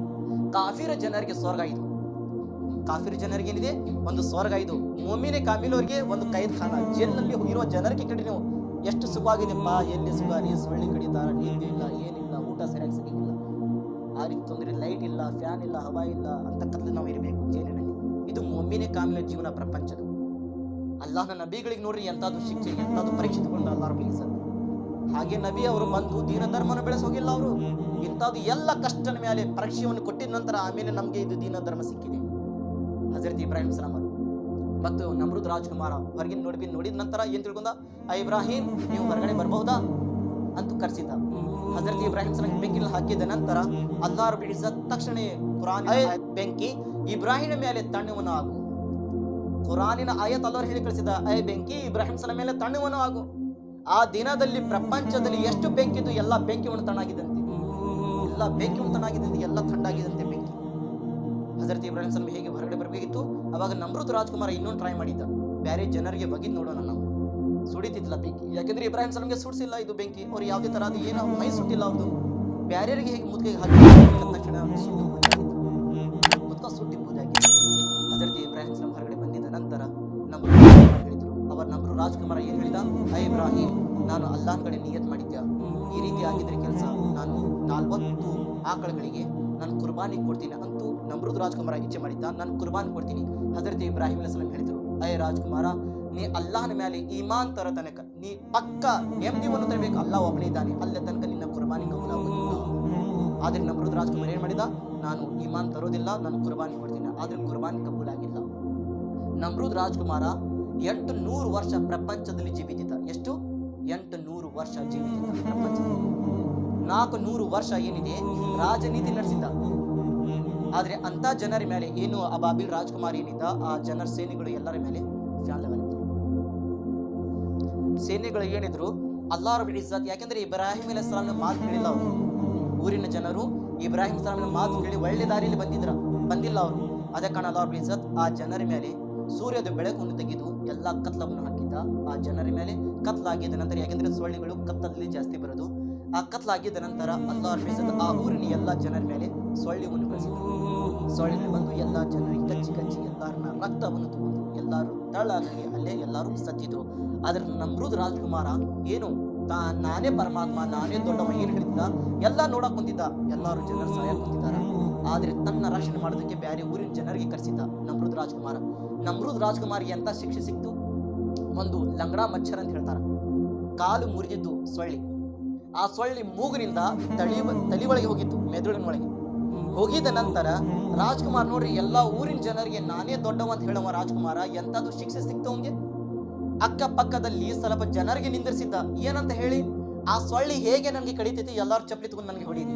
ಕಾಫಿರ ಜನರಿಗೆ ಸ್ವರ್ಗ ಇದು. ಕಾಫಿರ್ ಜನರಿಗೆ ಏನಿದೆ? ಒಂದು ಸ್ವರ್ಗ ಇದು. ಮುಮಿನ್ ಕಾಮಿಲ್ ಅವರಿಗೆ ಒಂದು ಕೈದ ಖಾನ, ಜೈಲಿನಲ್ಲಿ ಇರುವ ಜನರಿಗೆ ಕಡೆ ನೀವು ಎಷ್ಟು ಸುಖವಾಗಿದೆಪ್ಪ, ಎಲ್ಲಿ ಸುಖ, ನೀ ಸೊಳ್ಳಿ ಕಡಿತಾರ, ನಿದ್ದೆ ಇಲ್ಲ, ಏನಿಲ್ಲ, ಊಟ ಸರಿಯಾಗಿ ಸಿಗಿಲ್ಲ, ಆ ರೀತಿ ತೊಂದರೆ, ಲೈಟ್ ಇಲ್ಲ, ಫ್ಯಾನ್ ಇಲ್ಲ, ಹವಾ ಇಲ್ಲ ಅಂತ ಕತ್ಲೆ ನಾವು ಇರಬೇಕು ಜೈಲಿನಲ್ಲಿ. ಇದು ಮುಮಿನ್ ಕಾಮಿಲ ಜೀವನ ಪ್ರಪಂಚದ. ಅಲ್ಲಾಹನ ನಬಿಗಳಿಗೆ ನೋಡ್ರಿ ಎಂತಾದ್ರು ಶಿಕ್ಷೆ, ಎಂತಾದ್ರು ಪರೀಕ್ಷೆ ತಗೊಂಡು ಅಲ್ಲಾಹ್ ಇಜ್ಜತ್. ಹಾಗೆ ನಬಿ ಅವರು ಬಂದು ದೀನ ಧರ್ಮನ ಬೆಳೆಸೋಗಿಲ್ಲ. ಅವರು ಇಂಥದ್ದು ಎಲ್ಲ ಕಷ್ಟನ ಮೇಲೆ ಪರೀಕ್ಷೆಯನ್ನು ಕೊಟ್ಟಿದ ನಂತರ ಆಮೇಲೆ ನಮಗೆ ಇದು ದೀನ ಧರ್ಮ ಸಿಕ್ಕಿದೆ. ಹಜರತ್ ಇಬ್ರಾಹಿಂ ಸಲಾಂ ಮತ್ತು ನಮ್ರೂದ್ ರಾಜಕುಮಾರ ಹೊರಗಿನ ನೋಡಿದ ನಂತರ ಏನ್ ತಿಳ್ಕೊಂಡ? ಇಬ್ರಾಹಿಂ, ನೀವು ಹೊರಗಡೆ ಬರಬಹುದಾ ಅಂತ ಕರೆಸಿದ್ದ. ಹಜರತ್ ಇಬ್ರಾಹಿಂ ಸಲಾಂ ಬೆಂಕಿನಲ್ಲಿ ಹಾಕಿದ ನಂತರ ಅಲ್ಲಾಹ್ ರಬ್ಬುಲ್ ಇಜ್ಜತ್ ತಕ್ಷಣ ಕುರಾನ್ ಬೆಂಕಿ ಇಬ್ರಾಹಿಂ ಮೇಲೆ ತಣ್ಣವನ್ನು ಆಗು. ಕುರಾನಿನ ಆಯತ್ ಅಲ್ಲಾಹ್ ಹೇಳಿ ಕಳಿಸಿದ, ಬೆಂಕಿ ಇಬ್ರಾಹಿಂ ಸಲಾಂ ಮೇಲೆ ತಣ್ಣವನ್ನು ಆಗು. ಆ ದಿನದಲ್ಲಿ ಪ್ರಪಂಚದಲ್ಲಿ ಎಷ್ಟು ಬೆಂಕಿದ್ದು ಎಲ್ಲ ಬೆಂಕಿ ತಣ್ಣಾಗಿದ್ದಂತೆ, ಎಲ್ಲ ಬೆಂಕಿ ತಣ್ಣಾಗಿದ್ದಂತೆ, ಎಲ್ಲ ಥಂಡಾಗಿದ್ದಂತೆ ಬೆಂಕಿ. ಹಜರತ್ ಇಬ್ರಾಹಿಂ ಸಲಾಮ್ ಹೇಗೆ ಹೊರಗಡೆ ಬರಬೇಕಿತ್ತು, ಅವಾಗ ನಮ್ರೂದ್ ರಾಜ್ಕುಮಾರ ಇನ್ನೊಂದು ಟ್ರೈ ಮಾಡಿದ್ದ, ಬೇರೆ ಜನರಿಗೆ ಬಗಿದ್ ನೋಡೋಣ ನಾವು, ಸುಡಿತಿದ್ಲ ಬೆಂಕಿ. ಯಾಕೆಂದ್ರೆ ಇಬ್ರಾಹಿಂ ಸಲಾಮ್ಗೆ ಸುಡಿಸಿಲ್ಲ ಇದು ಬೆಂಕಿ, ಅವ್ರು ಯಾವುದೇ ತರ ಅದು ಏನೋ ಮೈ ಸುಟ್ಟಿಲ್ಲ ಅವ್ರದ್ದು. ಬ್ಯಾರ್ಯರಿಗೆ ಹೇಗೆ ಮುದ್ಕಿಗೆ ಹಾಕಿ ತಕ್ಷಣ ಮುದ್ಕ ಸುಟ್ಟಿ ಬೂದಾಗಿದೆ. ಹಜರತ್ ಇಬ್ರಾಹಿಂ ಸಲಾಮ್ ಹೊರಗಡೆ ಬಂದಿದ್ದ ನಂತರ ಹೇಳಿದ್ರು, ಅವರ್ ನಮ್ರು ರಾಜ್ಕುಮಾರ ಏನ್ ಹೇಳಿದ, ಇಬ್ರಾಹಿಂ ನಾನು ಅಲ್ಲಾಹ್ ಕಡೆ ನಿಯತ್ ಮಾಡಿದ್ದೆ, ಈ ರೀತಿ ಆಗಿದ್ರೆ ಕೆಲಸ ನಾನು 40 ಆಕಳಗಳಿಗೆ ನಾನು ಕುರ್ಬಾನಿ ಕೊಡ್ತೀನಿ ಅಂತೂ ನಮ್ರೂದ್ ರಾಜ್ಕುಮಾರ ಇಚ್ಛೆ ಮಾಡಿದ್ದ, ನಾನು ಕುರ್ಬಾನಿ ಕೊಡ್ತೀನಿ. ಹಜರತ್ ಇಬ್ರಾಹಿಂ ಅಲೈಹಿಸ್ಸಲಾಂ ಹೇಳಿದ್ರು, ರಾಜ್ಕುಮಾರ ನೀ ಅಲ್ಲಾಹನ ಮೇಲೆ ಈಮಾನ್ ತರ ತನಕ ನೀ ಪಕ್ಕ ನೆಮ್ಮದಿಯನ್ನು ತರಬೇಕು, ಅಲ್ಲಾಹ್ ಒಬ್ಬನೇ ಇದ್ದಾನೆ, ಅಲ್ಲೇ ತನಕ ನಿನ್ನ ಕುರ್ಬಾನಿ ಕಬೂಲಾಗುವುದಿಲ್ಲ. ಆದ್ರೆ ನಮ್ರೂದ್ ರಾಜ್ಕುಮಾರ್ ಏನ್ ಮಾಡಿದ, ನಾನು ಈಮಾನ್ ತರೋದಿಲ್ಲ, ನಾನು ಕುರ್ಬಾನಿ ಕೊಡ್ತೀನಿ, ಆದ್ರೆ ಕುರ್ಬಾನಿ ಕಬೂಲಾಗಿಲ್ಲ. ನಮ್ರೂದ್ ರಾಜ್ಕುಮಾರ 800 ವರ್ಷ ಪ್ರಪಂಚದಲ್ಲಿ ಜೀವಿತಿದ್ದ. ಎಷ್ಟು? 800 ವರ್ಷ ಜೀವಿತಿದ್ದ ಪ್ರಪಂಚದಲ್ಲಿ. 400 ವರ್ಷ ಏನಿದೆ ರಾಜನೀತಿ ನಡೆಸಿದ್ದ. ಆದ್ರೆ ಅಂತ ಜನರ ಮೇಲೆ ಏನು ಅಬಾಬಿಲ್ ರಾಜ್ಕುಮಾರ್ ಏನಿದ್ದ, ಆ ಜನರ ಸೇನೆಗಳು ಎಲ್ಲರ ಮೇಲೆ ಸೇನೆಗಳು ಏನಿದ್ರು ಅಲ್ಲಾಹ್ ರಬ್ಬುಲ್ ಇಜ್ಜತ್, ಯಾಕೆಂದ್ರೆ ಇಬ್ರಾಹಿಂ ಅಲೈಹಿಸ್ಸಲಾಂನ ಮಾತು ಕೇಳಿಲ್ಲ ಅವರು. ಊರಿನ ಜನರು ಇಬ್ರಾಹಿಂ ಸಲಾಂನ ಮಾತು ಕೇಳಿ ಒಳ್ಳೆ ದಾರಿಯಲ್ಲಿ ಬಂದಿಲ್ಲ ಅವರು. ಅದೇ ಕಾರಣ ಅಲ್ಲಾಹ್ ರಬ್ಬುಲ್ ಇಜ್ಜತ್ ಆ ಜನರ ಮೇಲೆ ಸೂರ್ಯದ ಬೆಳಕನ್ನು ತೆಗೆದು ಎಲ್ಲಾ ಕತ್ಲವನ್ನು ಹಾಕಿದ್ದ. ಆ ಜನರ ಮೇಲೆ ಕತ್ಲಾಗಿದ್ದ ನಂತರ, ಯಾಕೆಂದ್ರೆ ಸೊಳ್ಳೆಗಳು ಕತ್ತಲಲ್ಲಿ ಜಾಸ್ತಿ ಬರೋದು, ಆ ಕತ್ಲಾಗಿದ್ದ ನಂತರ ಅಲ್ಲಾಹ್ ರಬ್ಬುಲ್ ಇಜ್ಜತ್ ಆ ಊರಿನ ಎಲ್ಲಾ ಜನರ ಮೇಲೆ ಸೊಳ್ಳೆಯನ್ನು ಕಳಿಸಿದ್ರು. ಸೊಳ್ಳೆಗಳು ಬಂದು ಎಲ್ಲಾ ಜನರಿಗೆ ಕಚ್ಚಿ ಎಲ್ಲರನ್ನ ರಕ್ತವನ್ನು ತಗೊಂಡು ಎಲ್ಲರೂ ತಳ್ಳಾಗಿ ಅಲ್ಲೇ ಎಲ್ಲರೂ ಸತ್ತಿದ್ರು. ಆದ್ರೆ ನಮ್ರೂದ್ ರಾಜ್ಕುಮಾರ ಏನು ನಾನೇ ಪರಮಾತ್ಮ, ನಾನೇ ದೊಡ್ಡವ ಏನು ಹೇಳಿದ್ದ, ಎಲ್ಲ ನೋಡಕ್ ಬಂದಿದ್ದ, ಎಲ್ಲರೂ ಜನರು ಸಹಾಯ ಕುಂತಿದ್ದಾರೆ. ಆದ್ರೆ ತನ್ನ ರಕ್ಷಣೆ ಮಾಡೋದಕ್ಕೆ ಬೇರೆ ಊರಿನ ಜನರಿಗೆ ಕರೆಸಿದ್ದ ನಮ್ರೂದ್ ರಾಜ್ಕುಮಾರ. ನಮ್ರೂದ್ ರಾಜ್ಕುಮಾರಿಗೆ ಎಂತ ಶಿಕ್ಷೆ ಸಿಕ್ತು, ಒಂದು ಲಂಗಡಾ ಮಚ್ಚರ್ ಅಂತ ಹೇಳ್ತಾರ, ಕಾಲು ಮುರಿದಿದ್ದು ಸೊಳ್ಳಿ. ಆ ಸೊಳ್ಳಿ ಮೂಗಿನಿಂದ ತಲಿ ಒಳಗೆ ಹೋಗಿತ್ತು, ಮೆದುಳಿನ ಒಳಗೆ ಹೋಗಿದ ನಂತರ ರಾಜ್ಕುಮಾರ್ ನೋಡ್ರಿ ಎಲ್ಲಾ ಊರಿನ ಜನರಿಗೆ ನಾನೇ ದೊಡ್ಡವ ಅಂತ ಹೇಳುವ ರಾಜ್ಕುಮಾರ ಎಂತದು ಶಿಕ್ಷೆ ಸಿಕ್ತು ಅವನಿಗೆ. ಅಕ್ಕ ಪಕ್ಕದಲ್ಲಿ ಸ್ವಲ್ಪ ಜನರಿಗೆ ನಿಂದಿರಿಸಿದ್ದ, ಏನಂತ ಹೇಳಿ, ಆ ಸೊಳ್ಳಿ ಹೇಗೆ ನನಗೆ ಕಡಿತೈತಿ, ಎಲ್ಲಾರು ಚಪ್ಪಲಿ ತಗೊಂಡು ನನಗೆ ಹೊಡೀರಿ.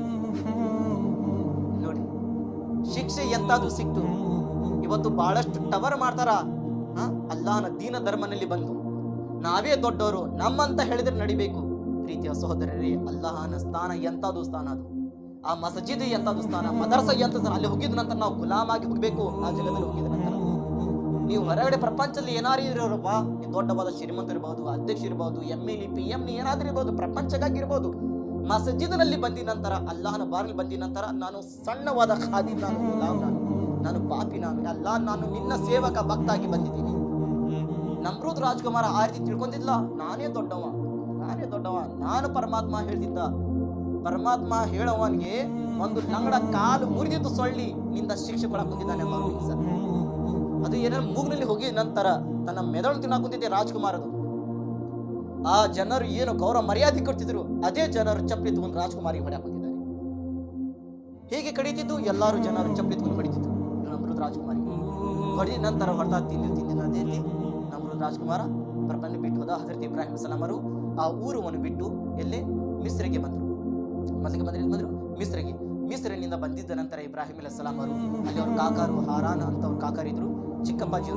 ನೋಡಿ ಶಿಕ್ಷೆ ಎಂತಾದ್ರೂ ಸಿಕ್ತು. ಇವತ್ತು ಬಹಳಷ್ಟು ಟವರ್ ಮಾಡ್ತಾರ ಅಲ್ಲಾಹನ ದೀನ ಧರ್ಮನಲ್ಲಿ ಬಂದು ನಾವೇ ದೊಡ್ಡವರು ನಮ್ಮಂತ ಹೇಳಿದ್ರೆ ನಡಿಬೇಕು. ಪ್ರೀತಿಯ ಸಹೋದರರೇ, ಅಲ್ಲಾಹನ ಸ್ಥಾನ ಎಂತಾದ್ರೂ ಸ್ಥಾನ ಅದು. ಆ ಮಸಜಿದ್ ಎಂತಾದ್ರೂ ಸ್ಥಾನ, ಮದರ್ಸ ಎಂತ ಅಲ್ಲಿ ಹೋಗಿದ ನಂತರ ನಾವು ಗುಲಾಮಾಗಿ ಹೋಗ್ಬೇಕು. ಆ ಜಗದಲ್ಲಿ ಹೋಗಿದ ನಂತರ ನೀವು ಹೊರಗಡೆ ಪ್ರಪಂಚದಲ್ಲಿ ಏನಾರು ಇರೋರಪ್ಪ, ದೊಡ್ಡವಾದ ಶ್ರೀಮಂತ ಇರಬಹುದು, ಅಧ್ಯಕ್ಷ ಇರಬಹುದು, MLA PM ಏನಾದ್ರೂ ಇರ್ಬೋದು, ಪ್ರಪಂಚಕ್ಕಾಗಿರ್ಬೋದು. ಮಸಜಿದ್ನಲ್ಲಿ ಬಂದ ನಂತರ, ಅಲ್ಲಾಹನ ಬಾರಿನಲ್ಲಿ ಬಂದ ನಂತರ ನಾನು ಸಣ್ಣವಾದ ಖಾದಿ, ನಾನು ಗುಲಾಮ್, ನಾನು ಪಾಪಿ, ನಾನು ನಿನ್ನ ಸೇವಕ ಭಕ್ತಾಗಿ ಬಂದಿದ್ದೀನಿ. ನಮ್ರೂದ್ ರಾಜ್ಕುಮಾರ ಆ ರೀತಿ ತಿಳ್ಕೊಂಡಿದ್ಲ, ನಾನೇ ದೊಡ್ಡವ, ನಾನು ಪರಮಾತ್ಮ ಹೇಳ್ತಿದ್ದ. ಪರಮಾತ್ಮ ಹೇಳೋವನ್ಗೆ ಒಂದು ಲಂಗಡ ಕಾಲು ಮುರಿದಿದ್ದು ಸೊಳ್ಳಿ ನಿಂದ ಶಿಕ್ಷೆ ಕೊಡಕ್ ಕುಂತಿದ್ದಾನೆ. ಅದು ಏನಾದ್ರು ಮೂಗಿನಲ್ಲಿ ಹೋಗಿ ನಂತರ ತನ್ನ ಮೆದುಳು ತಿನ್ನಕ್ ಕುಂತಿದ್ದೆ ರಾಜ್ಕುಮಾರದು. ಆ ಜನರು ಏನು ಗೌರವ ಮರ್ಯಾದೆ ಕೊಡ್ತಿದ್ರು, ಅದೇ ಜನರು ಚಪ್ಪಲಿ ತಗೊಂಡು ರಾಜ್ಕುಮಾರಿಗೆ ಹೊಡ್ಯಾಕ್ ಕುಂತಿದ್ದಾರೆ. ಹೇಗೆ ಕಡಿತಿದ್ದು, ಎಲ್ಲಾರು ಜನರು ಚಪ್ಪಲಿ ತಗೊಂಡು ಹೊಡಿತಿದ್ರು ನಮ್ರೂದ್ ರಾಜ್ಕುಮಾರಿಗೆ. ಹೊಡೆದ ನಂತರ ಹೊಡ್ತಾ ತಿಂದಿನ ಅದೇ ರೀತಿ ನಮ್ರೂದ್ ರಾಜ್ಕುಮಾರ ಪ್ರಪಂಚ ಬಿಟ್ಟು ಹೋದ. ಹಜರತ್ ಇಬ್ರಾಹಿಂ ಸಲಾಮರು ಆ ಊರವನ್ನು ಬಿಟ್ಟು ಎಲ್ಲೇ ಮಿಸ್ರಿಗೆ ಬಂದರು. ಮೊದಲಿಗೆ ಬಂದ್ರು ಮಿಸ್ರಿನಿಂದ ಬಂದಿದ್ದ ನಂತರ ಇಬ್ರಾಹಿಂ ಅಲೈಹಿಸ್ಸಲಾಂ ಅವರು ಅಲ್ಲಿ ಅವ್ರ ಕಾಕಾರು ಹಾರಾನ್ ಅಂತ ಅವ್ರ ಕಾಕಾರಿದ್ರು, ಚಿಕ್ಕಪ್ಪಾಜಿ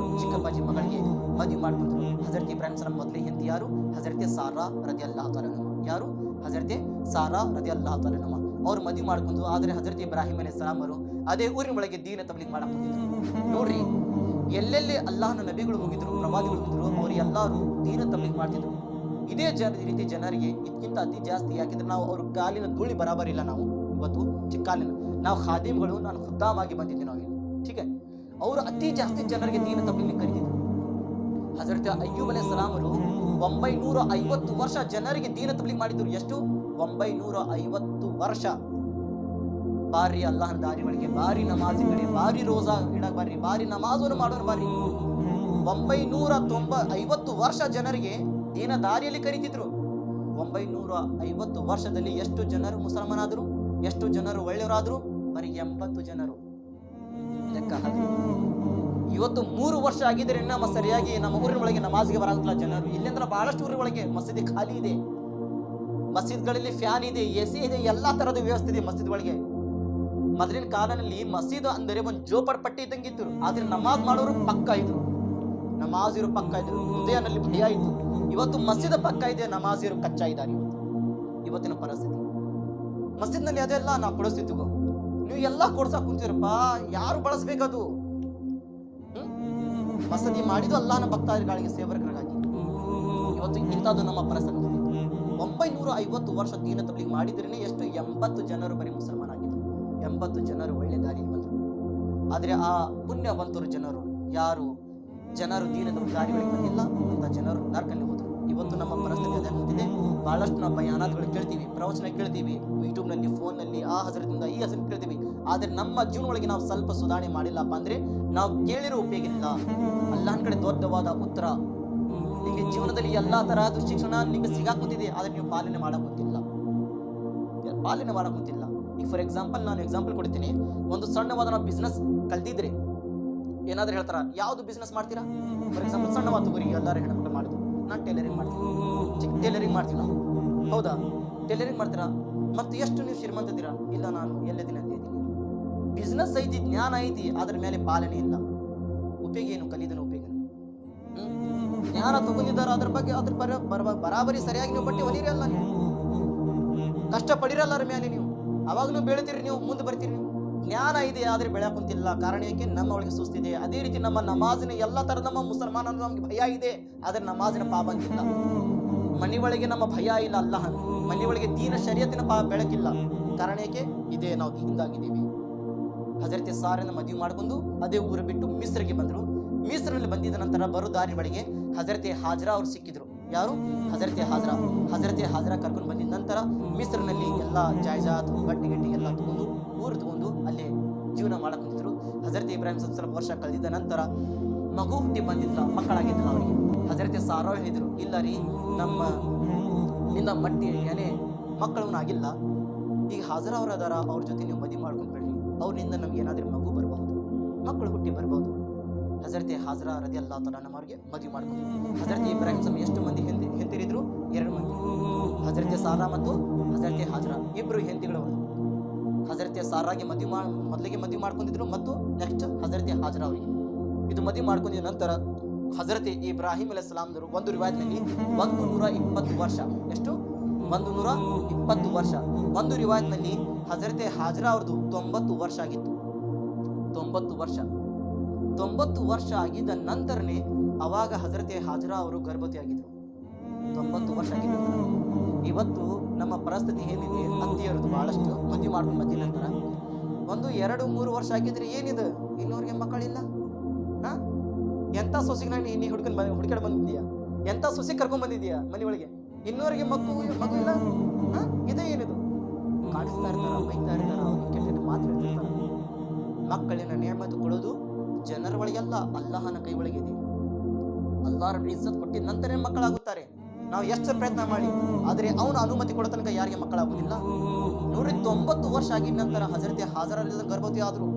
ಮಗಳಿಗೆ ಮದುವೆ ಮಾಡ್ಕೊಂಡ್ರು. ಹಜರತ್ ಇಬ್ರಾಹಿಂ ಸಲಾಂ ಮೊದಲೇ ಹೆಂಡತಿ ಯಾರು, ಹಜರತೆ ಸಾರಾ ರದಿಯಲ್ಲಾಹು ತಾಲಾ ಅನ್ಹಾ. ಯಾರು? ಹಜರತೆ ಸಾರಾ ರದಿಯಲ್ಲಾಹು ತಾಲಾ ಅನ್ಹಾ ಅವ್ರು ಮದುವೆ ಮಾಡ್ಕೊಂಡ್ರು. ಆದ್ರೆ ಹಜರತ್ ಇಬ್ರಾಹಿಂ ಅಲೈಹಿಸ್ಸಲಾಂ ಅವರು ಅದೇ ಊರಿನ ಒಳಗೆ ದೀನ ತಬ್ಲೀಗ್ ಮಾಡಕ್ ಬಂದಿದ್ರು. ನೋಡ್ರಿ, ಎಲ್ಲೆಲ್ಲಿ ಅಲ್ಲಾಹನ ನಬಿಗಳು ಹೋಗಿದ್ರು, ಪ್ರವಾದಿಗಳು ಹೋಗಿದ್ರು, ಅವ್ರು ಎಲ್ಲಾರು ದೀನ ತಬ್ಲೀಗ್ ಮಾಡ್ತಿದ್ರು. ಇದೇ ರೀತಿ ಜನರಿಗೆ ಇದಕ್ಕಿಂತ ಅತಿ ಜಾಸ್ತಿ, ಯಾಕೆಂದ್ರೆ ನಾವು ಅವ್ರ ಕಾಲಿನ ಧೂಳಿ ಬರಾಬರಿಲ್ಲ. ನಾವು ಇವತ್ತು ಚಿಕ್ಕಾಲಿನ ನಾವು ಖಾದಿಮ್ಗಳು, ನಾನು ಖುದ್ದಾವಾಗಿ ಬಂದಿದ್ದೆ ನಾವು ಇಲ್ಲಿ, ठीक है. ಅವರು ಅತಿ ಜಾಸ್ತಿ ಜನರಿಗೆ ದೀನ ತಬ್ಲೀಗ್ ಕರೀತಿದ್ರು. ಹಜರತ್ ಅಯ್ಯೂಬ್ ಅಲೈಹಿಸ್ಸಲಾಂ ಅವರು 950 ವರ್ಷ ಜನರಿಗೆ ದೀನ ತಬ್ಲೀಗ್ ಮಾಡಿದ್ರು. ಎಷ್ಟು? 950 ವರ್ಷ. ಬಾರಿ ಅಲ್ಲಾಹನ ದಾರಿ ಒಳಗೆ, ಬಾರಿ ನಮಾಜ್ ಕಡೆ, ಬಾರಿ ರೋಜಾ ಇಡಕ್ ಬರ್ರಿ, ಬಾರಿ ನಮಾಜನ್ನು ಮಾಡೋರು ಬರ್ರಿ. 950 ವರ್ಷ ಜನರಿಗೆ ದೀನ ದಾರಿಯಲ್ಲಿ ಕರೀತಿದ್ರು. 950 ವರ್ಷದಲ್ಲಿ ಎಷ್ಟು ಜನರು ಮುಸಲ್ಮಾನಾದ್ರು, ಎಷ್ಟು ಜನರು ಒಳ್ಳೆಯವರಾದ್ರು? ಬರೀ 80 ಜನರು. ಲೆಕ್ಕ ಹಾಕಿ. ಇವತ್ತು 3 ವರ್ಷ ಆಗಿದ್ರೆ ನಮ್ಮ ಸರಿಯಾಗಿ ನಮ್ಮ ಊರಿನ ಒಳಗೆ ನಮಾಜ್ಗೆ ಬರಾಗಲ್ಲ ಜನರು. ಇಲ್ಲಿಂದ ಬಹಳಷ್ಟು ಊರಿನ ಒಳಗೆ ಮಸೀದಿ ಖಾಲಿ ಇದೆ, ಮಸೀದ್ಗಳಲ್ಲಿ ಫ್ಯಾನ್ ಇದೆ, AC ಇದೆ, ಎಲ್ಲಾ ತರದ ವ್ಯವಸ್ಥೆ ಇದೆ ಮಸೀದ್ ಒಳಗೆ. ಮೊದಲಿನ ಕಾಲದಲ್ಲಿ ಮಸೀದ್ ಅಂದರೆ ಒಂದು ಜೋಪಡಪಟ್ಟಿ ಇದ್ದಂಗಿತ್ತು. ಆದ್ರೆ ನಮಾಜ್ ಮಾಡೋರು ಪಕ್ಕ ಇದ್ರು, ನಮಾಜಿರು ಪಕ್ಕ ಇದ್ರು, ಹೃದಯನಲ್ಲಿ ಭಯ ಇತ್ತು. ಇವತ್ತು ಮಸೀದ್ ಪಕ್ಕ ಇದೆ, ನಮಾಜಿರು ಕಚ್ಚಾ ಇದ್ದಾರೆ. ಇವತ್ತಿನ ಪರಿಸ್ಥಿತಿ ಮಸೀದ್ನಲ್ಲಿ ಅದೆಲ್ಲ ನಾವು ಕೊಡಿಸ್ತಿದ್ವು. ನೀವು ಎಲ್ಲ ಕೊಡ್ಸಕ್ ಕುಂತೀರಪ್ಪ, ಯಾರು ಬಳಸ್ಬೇಕದು? ವಸತಿ ಮಾಡಿದ್ದು ಅಲ್ಲಾಹನ ಭಕ್ತಾದಿಗಳಿಗೆ, ಸೇವಕರಿಗಾಗಿ. ಇವತ್ತು ಇಂಥದ್ದು ನಮ್ಮ ಪರಿಸ್ಥಿತಿ. 950 ವರ್ಷ ದೀನ ತಬ್ಲೀಗ್ ಮಾಡಿದ್ರೇನೆ ಎಷ್ಟು? 80 ಜನರು ಬರೀ ಮುಸಲ್ಮಾನ್ ಆಗಿದ್ರು. 80 ಜನರು ಒಳ್ಳೆ ದಾರಿಗೆ ಬಂದರು. ಆದ್ರೆ ಆ ಪುಣ್ಯವಂತರು ಜನರು ಯಾರು ಜನರು ದೀನದ ದಾರಿಗಳಿಗೆ ಬಂದಿಲ್ಲ, ಅಂತ ಜನರು ನರಕಲ್ಲಿ ಹೋದರು. ಇವತ್ತು ನಮ್ಮ ಪರಿಸ್ಥಿತಿ ಅದಾಗುತ್ತಿದೆ. ಬಹಳಷ್ಟು ನಾವು ಬಯಾನಾತ್ಗಳು ಕೇಳ್ತೀವಿ, ಪ್ರವಚನ ಕೇಳ್ತೀವಿ, ಯೂಟ್ಯೂಬ್ನಲ್ಲಿ, ಫೋನ್ನಲ್ಲಿ, ಆ ಹಜರದಿಂದ ಈ ಹಜರತ್ ಕೇಳ್ತೀವಿ. ಆದ್ರೆ ನಮ್ಮ ಜೀವನ ಒಳಗೆ ನಾವು ಸ್ವಲ್ಪ ಸುಧಾರಣೆ ಮಾಡಿಲ್ಲಪ್ಪ ಅಂದ್ರೆ ನಾವು ಕೇಳಿರೋ ಉಪಯೋಗ ಇಲ್ಲ. ಅಲ್ಲಾಹನ ಕಡೆ ದೊಡ್ಡವಾದ ಉತ್ತರ, ನಿಮಗೆ ಜೀವನದಲ್ಲಿ ಎಲ್ಲಾ ತರಹದ ಶಿಕ್ಷಣ ನಿಮಗೆ ಸಿಗಾಕುತ್ತಿದೆ, ಆದ್ರೆ ನೀವು ಪಾಲನೆ ಮಾಡಕುತ್ತಿಲ್ಲ. ಈಗ ಫಾರ್ ಎಕ್ಸಾಂಪಲ್ ನಾನು ಎಕ್ಸಾಂಪಲ್ ಕೊಡ್ತೀನಿ. ಒಂದು ಸಣ್ಣವಾದ ನಾವು ಬಿಸ್ನೆಸ್ ಕಲ್ತಿದ್ರೆ ಏನಾದ್ರೂ ಹೇಳ್ತಾರ, ಯಾವ್ದು ಬಿಸ್ನೆಸ್ ಮಾಡ್ತೀರಾ? ಫಾರ್ ಎಕ್ಸಾಂಪಲ್ ಸಣ್ಣವಾದ ಗುರಿ ಎಲ್ಲರೂ ಹೆಣ್ಮಕ್ಳು ಮಾಡುದು, ನಾನು ಟೈಲರಿಂಗ್ ಮಾಡ್ತೀನಿ, ಚಿಕ್ಕ ಟೈಲರಿಂಗ್ ಮಾಡ್ತೀನಿ ನಾವು. ಹೌದಾ? ಟೈಲರಿಂಗ್ ಮಾಡ್ತೀರಾ? ಮತ್ತೆ ಎಷ್ಟು ನೀವು ಶ್ರೀಮಂತಿದ್ದೀರಾ? ಇಲ್ಲ, ನಾನು ಎಲ್ಲದಿನ ಅಲ್ಲೇ ಇದ್ದೀನಿ. ಬಿಸ್ನೆಸ್ ಐತಿ, ಜ್ಞಾನ ಐತಿ, ಅದ್ರ ಮೇಲೆ ಪಾಲನೆ ಇಲ್ಲ. ಉಪಯೋಗ ಏನು? ಕಲಿದನ ಉಪಯೋಗ ಜ್ಞಾನ ತಗೊಂಡಿದ್ದಾರ, ಅದ್ರ ಬಗ್ಗೆ ಅದ್ರ ಬರಾಬರಿ ಸರಿಯಾಗಿ ನೀವು ಬಟ್ಟೆ ಹೊಲಿರಲ್ಲ, ನೀವು ಕಷ್ಟ ಪಡಿರಲ್ಲ ಅದ್ರ ಮೇಲೆ. ನೀವು ಅವಾಗಲೂ ಬೆಳಿತೀರಿ, ನೀವು ಮುಂದೆ ಬರ್ತೀರಿ. ನೀವು ಜ್ಞಾನ ಇದೆ, ಆದ್ರೆ ಬೆಳೆಯಕ್ ಕುಂತಿಲ್ಲ. ಕಾರಣ ಏಕೆ? ನಮ್ಮ ಒಳಗೆ ಸುಸ್ತಿದೆ. ಅದೇ ರೀತಿ ನಮ್ಮ ನಮಾಜಿನ ಎಲ್ಲ ತರದ ನಮ್ಮ ಮುಸಲ್ಮಾನ ನಮ್ಗೆ ಭಯ ಇದೆ, ಆದ್ರೆ ನಮಾಜಿನ ಪಾಬಂದಿ ಇಲ್ಲ. ಮನೆ ಒಳಗೆ ನಮ್ಮ ಭಯ ಇಲ್ಲ, ಅಲ್ಲಾಹ ಮನೆ ಒಳಗೆ ದೀನ ಶರೀಯತಿನ ಬೆಳಕಿಲ್ಲ. ಕಾರಣ ಏಕೆ? ಇದೇ ನಾವು ಹಿಂದಾಗಿದ್ದೀವಿ. ಹಜರತೆ ಸಾರನ್ನ ಮದುವೆ ಮಾಡ್ಕೊಂಡು ಅದೇ ಊರು ಬಿಟ್ಟು ಮಿಸ್ರಿಗೆ ಬಂದ್ರು. ಮಿಸ್ರಲ್ಲಿ ಬಂದಿದ ನಂತರ ಬರೋ ದಾರಿ ಬಳಿಗೆ ಹಜರತೆ ಹಾಜರಾ ಅವ್ರು ಸಿಕ್ಕಿದ್ರು. ಯಾರು? ಹಜರತೆ ಹಾಜರಾ ಕರ್ಕೊಂಡು ಬಂದಿದ ನಂತರ ಮಿಸ್ರ್ನಲ್ಲಿ ಎಲ್ಲ ಜಾಯ್ಜಾತ್ ಗಟ್ಟಿ ಎಲ್ಲ ತಗೊಂಡು ಊರು ತಗೊಂಡು ಅಲ್ಲೇ ಜೀವನ ಮಾಡಕ್ ಕುಂತಿದ್ರು. ಹಜರತೆ ಇಬ್ರಾಹಿಂ ಸ್ವಲ್ಪ ವರ್ಷ ಕಳೆದಿದ್ದ ನಂತರ ಮಗು ಹುಟ್ಟಿ ಬಂದಿದ್ದ, ಮಕ್ಕಳಾಗಿದ್ದ ಅವರಿಗೆ. ಹಜರತೆ ಸಾರಾ ಹೇಳಿದ್ರು, ಇಲ್ಲ ರೀ, ನಮ್ಮ ನಿನ್ನ ಮಟ್ಟಿ ಏನೇ ಮಕ್ಕಳವನ್ನ ಆಗಿಲ್ಲ, ಈಗ ಹಾಜರ ಅವ್ರ ಅದಾರ, ಅವ್ರ ಜೊತೆ ನೀವು ಮದುವೆ ಮಾಡ್ಕೊಂಡ್ಬಿಡ್ರಿ, ಅವ್ರಿಂದ ನಮ್ಗೆ ಏನಾದ್ರೂ ಮಗು ಬರಬಹುದು, ಮಕ್ಕಳು ಹುಟ್ಟಿ ಬರ್ಬಹುದು. ಹಜರತೆ ಹಾಜರಾ ರದಿಯಲ್ಲಾಹು ತಆಲಾ ಅವರಿಗೆ ಮದುವೆ ಮಾಡ್ಕೊಂಡ್ರು. ಹಜರತೆ ಇಬ್ರಾಹಿಂ ಎಷ್ಟು ಮಂದಿ ಹೆಂಡತಿರಿದ್ರು? 2 ಮಂದಿ. ಹಜರತೆ ಸಾರಾ ಮತ್ತು ಹಜರತೆ ಹಾಜರಾ ಇಬ್ರು ಹೆಂಡತಿಗಳವರು. ಹಜರತೆ ಸಾರಾಗೆ ಮೊದಲಿಗೆ ಮದುವೆ ಮಾಡ್ಕೊಂಡಿದ್ರು, ಮತ್ತು ನೆಕ್ಸ್ಟ್ ಹಜರತೆ ಹಾಜರಾ ಅವರಿಗೆ ಇದು ಮದುವೆ ಮಾಡ್ಕೊಂಡಿದ ನಂತರ ಹಜರತೆ ಇಬ್ರಾಹಿಂ ಅಲೈಹಿಸ್ಸಲಾಂದರು ಒಂದು ರಿವಾಯತ್ನಲ್ಲಿ 120 ವರ್ಷ, ಎಷ್ಟು? 120 ವರ್ಷ. ಒಂದು ರಿವಾಯತ್ನಲ್ಲಿ ಹಜರತೆ ಹಾಜರಾ ಅವ್ರದ್ದು 90 ವರ್ಷ ಆಗಿತ್ತು. 90 ವರ್ಷ ಆಗಿದ್ದ ನಂತರನೇ ಅವಾಗ ಹಜರತೆ ಹಾಜರಾ ಅವರು ಗರ್ಭವತಿ ಆಗಿದ್ರು. 90 ವರ್ಷ ಆಗಿದ್ದ ನಂತರ. ಇವತ್ತು ನಮ್ಮ ಪರಿಸ್ಥಿತಿ ಏನಿದೆ, ಅತ್ತಿಯರದು ಬಹಳಷ್ಟು ಮದುವೆ ಮಾಡ್ಕೊಂಡು ಬಂದಿದ ನಂತರ 1, 2, 3 ವರ್ಷ ಆಗಿದ್ರೆ ಏನಿದೆ, ಇನ್ನೂರಿಗೆ ಮಕ್ಕಳಿಲ್ಲ. ಎಂತ ಸೊಸಿಗೆ ನೀ ಹುಡ್ಕೊಂಡು ಬಂದಿದ್ಯಾ? ಎಂತ ಸೊಸಿ ಕರ್ಕೊಂಡ್ ಬಂದಿದ್ಯಾ ಮನೆ ಒಳಗೆ? ಇನ್ನೂರಿಗೆ ಮಗು ಇಲ್ಲ. ಇದೇ ಏನಿದು? ಕಾಡಿಸ್ತಾ ಇರ್ತಾರ, ಬೈತಾ ಇರ್ತಾರ, ಅವ್ರಿಗೆ ಕೆಟ್ಟ ಮಾತು ಹೇಳ್ತಿರ್ತಾರ. ಮಕ್ಕಳಿನ ನೇಮತು ಕೊಡೋದು ಜನರ ಒಳಗೆಲ್ಲ, ಅಲ್ಲಾಹನ ಕೈ ಒಳಗಿದೆ. ಅಲ್ಲಾಹರ ಇಜ್ಜತ್ ಕೊಟ್ಟಿದ ನಂತರ ಮಕ್ಕಳಾಗುತ್ತಾರೆ. ನಾವು ಎಷ್ಟು ಪ್ರಯತ್ನ ಮಾಡಿ, ಆದ್ರೆ ಅವನ ಅನುಮತಿ ಕೊಡೋ ತನಕ ಯಾರಿಗೆ ಮಕ್ಕಳಾಗುದಿಲ್ಲ. 190 ವರ್ಷ ಆಗಿದ ನಂತರ ಹಜರತೆ ಹಾಜರಾ ಗರ್ಭವತಿ ಆದ್ರು.